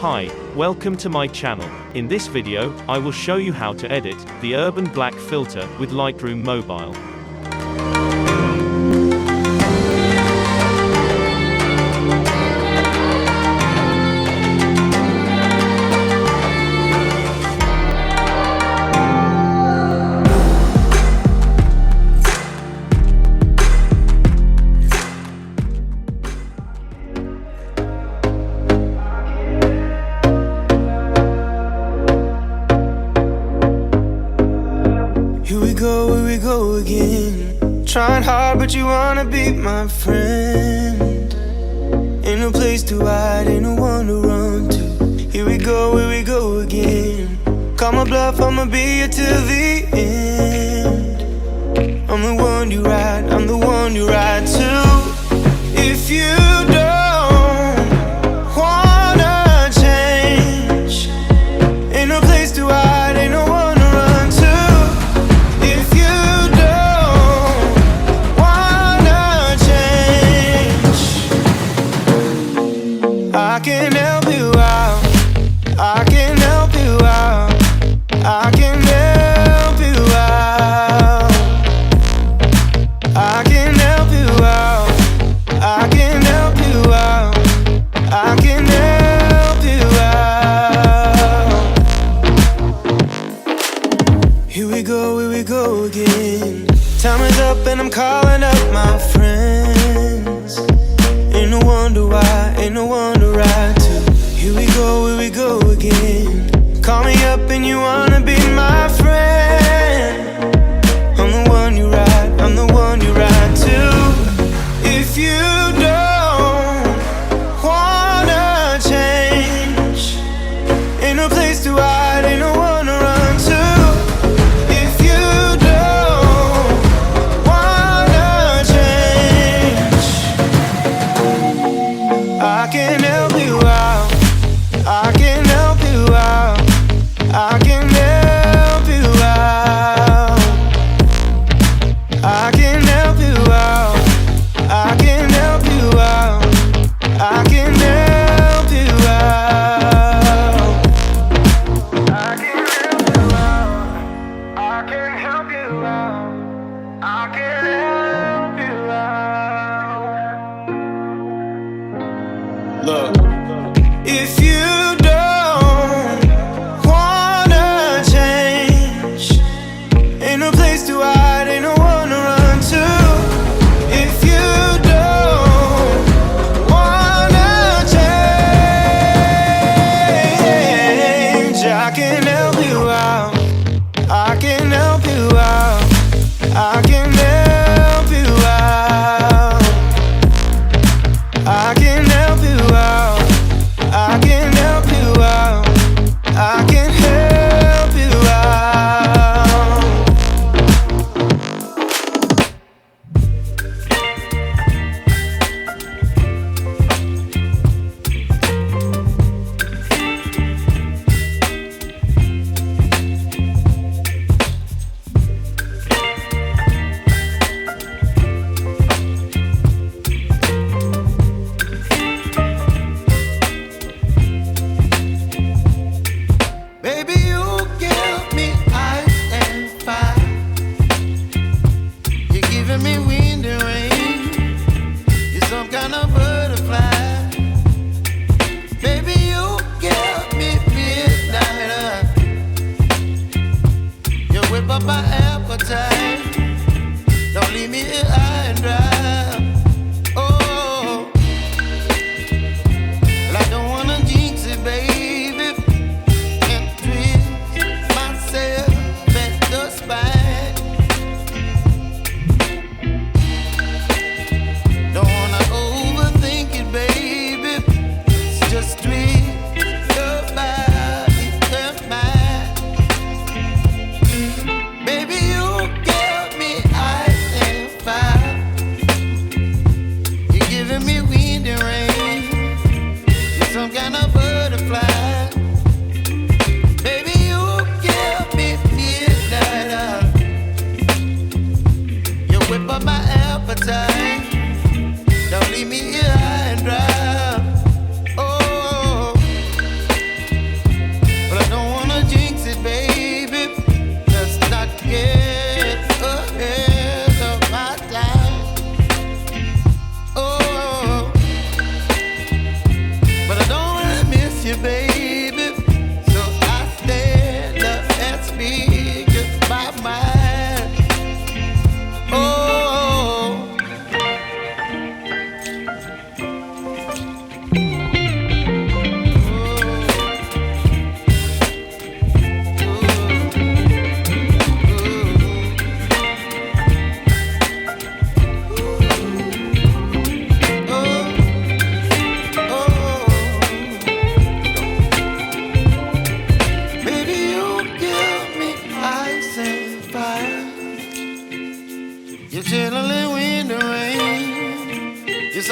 Hi, welcome to my channel. In this video, I will show you how to edit the urban black filter with Lightroom Mobile. Here we go again. Trying hard, but you wanna be my friend. Ain't no place to hide, ain't no one to run to. Here we go again. Call my bluff, I'ma be here till the end. I'm the one you ride, I'm the one you ride to. If you don't wanna change, ain't no place to hide, ain't no one to run to. If you don't wanna change, I can help you out, I can help you out, I can help you out, I can help you out, I can help you out, I can help you out. Here we go again. Time is up and I'm calling up my friends. Ain't no wonder why, ain't no one to ride to. Here we go again. Call me up and you wanna be my friend. I'm the one you ride, I'm the one you ride to. If you don't wanna change, ain't no place to hide, ain't no one to run to. If you don't wanna change, I can help you out, I can help you out, I can help you out, I can help you out, I can help you out, I can help you out, I can help you out, I can help you out, I can help you out. Look, if you don't wanna change, ain't no place to hide, ain't no one to run to. If you don't wanna change, I can help you out, I can help you out, I can help you out, I can help you out, I can help you out, I can help you out.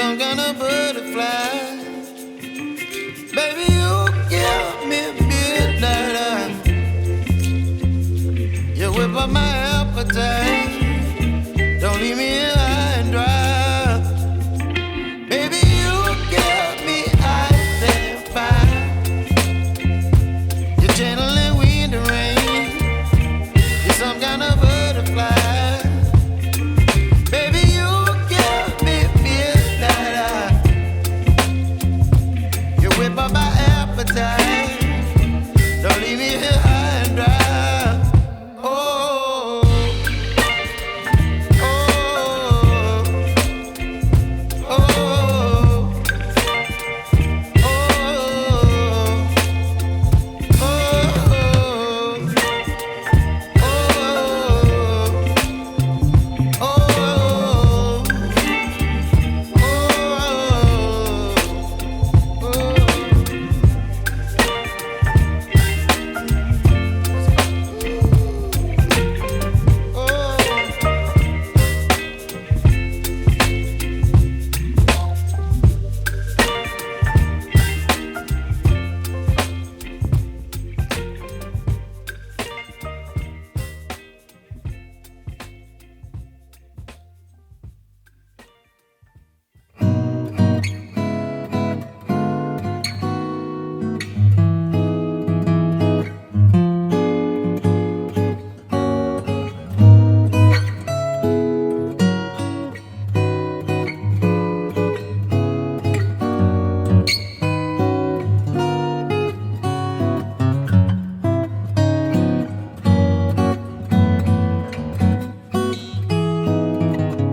some kind of butterfly.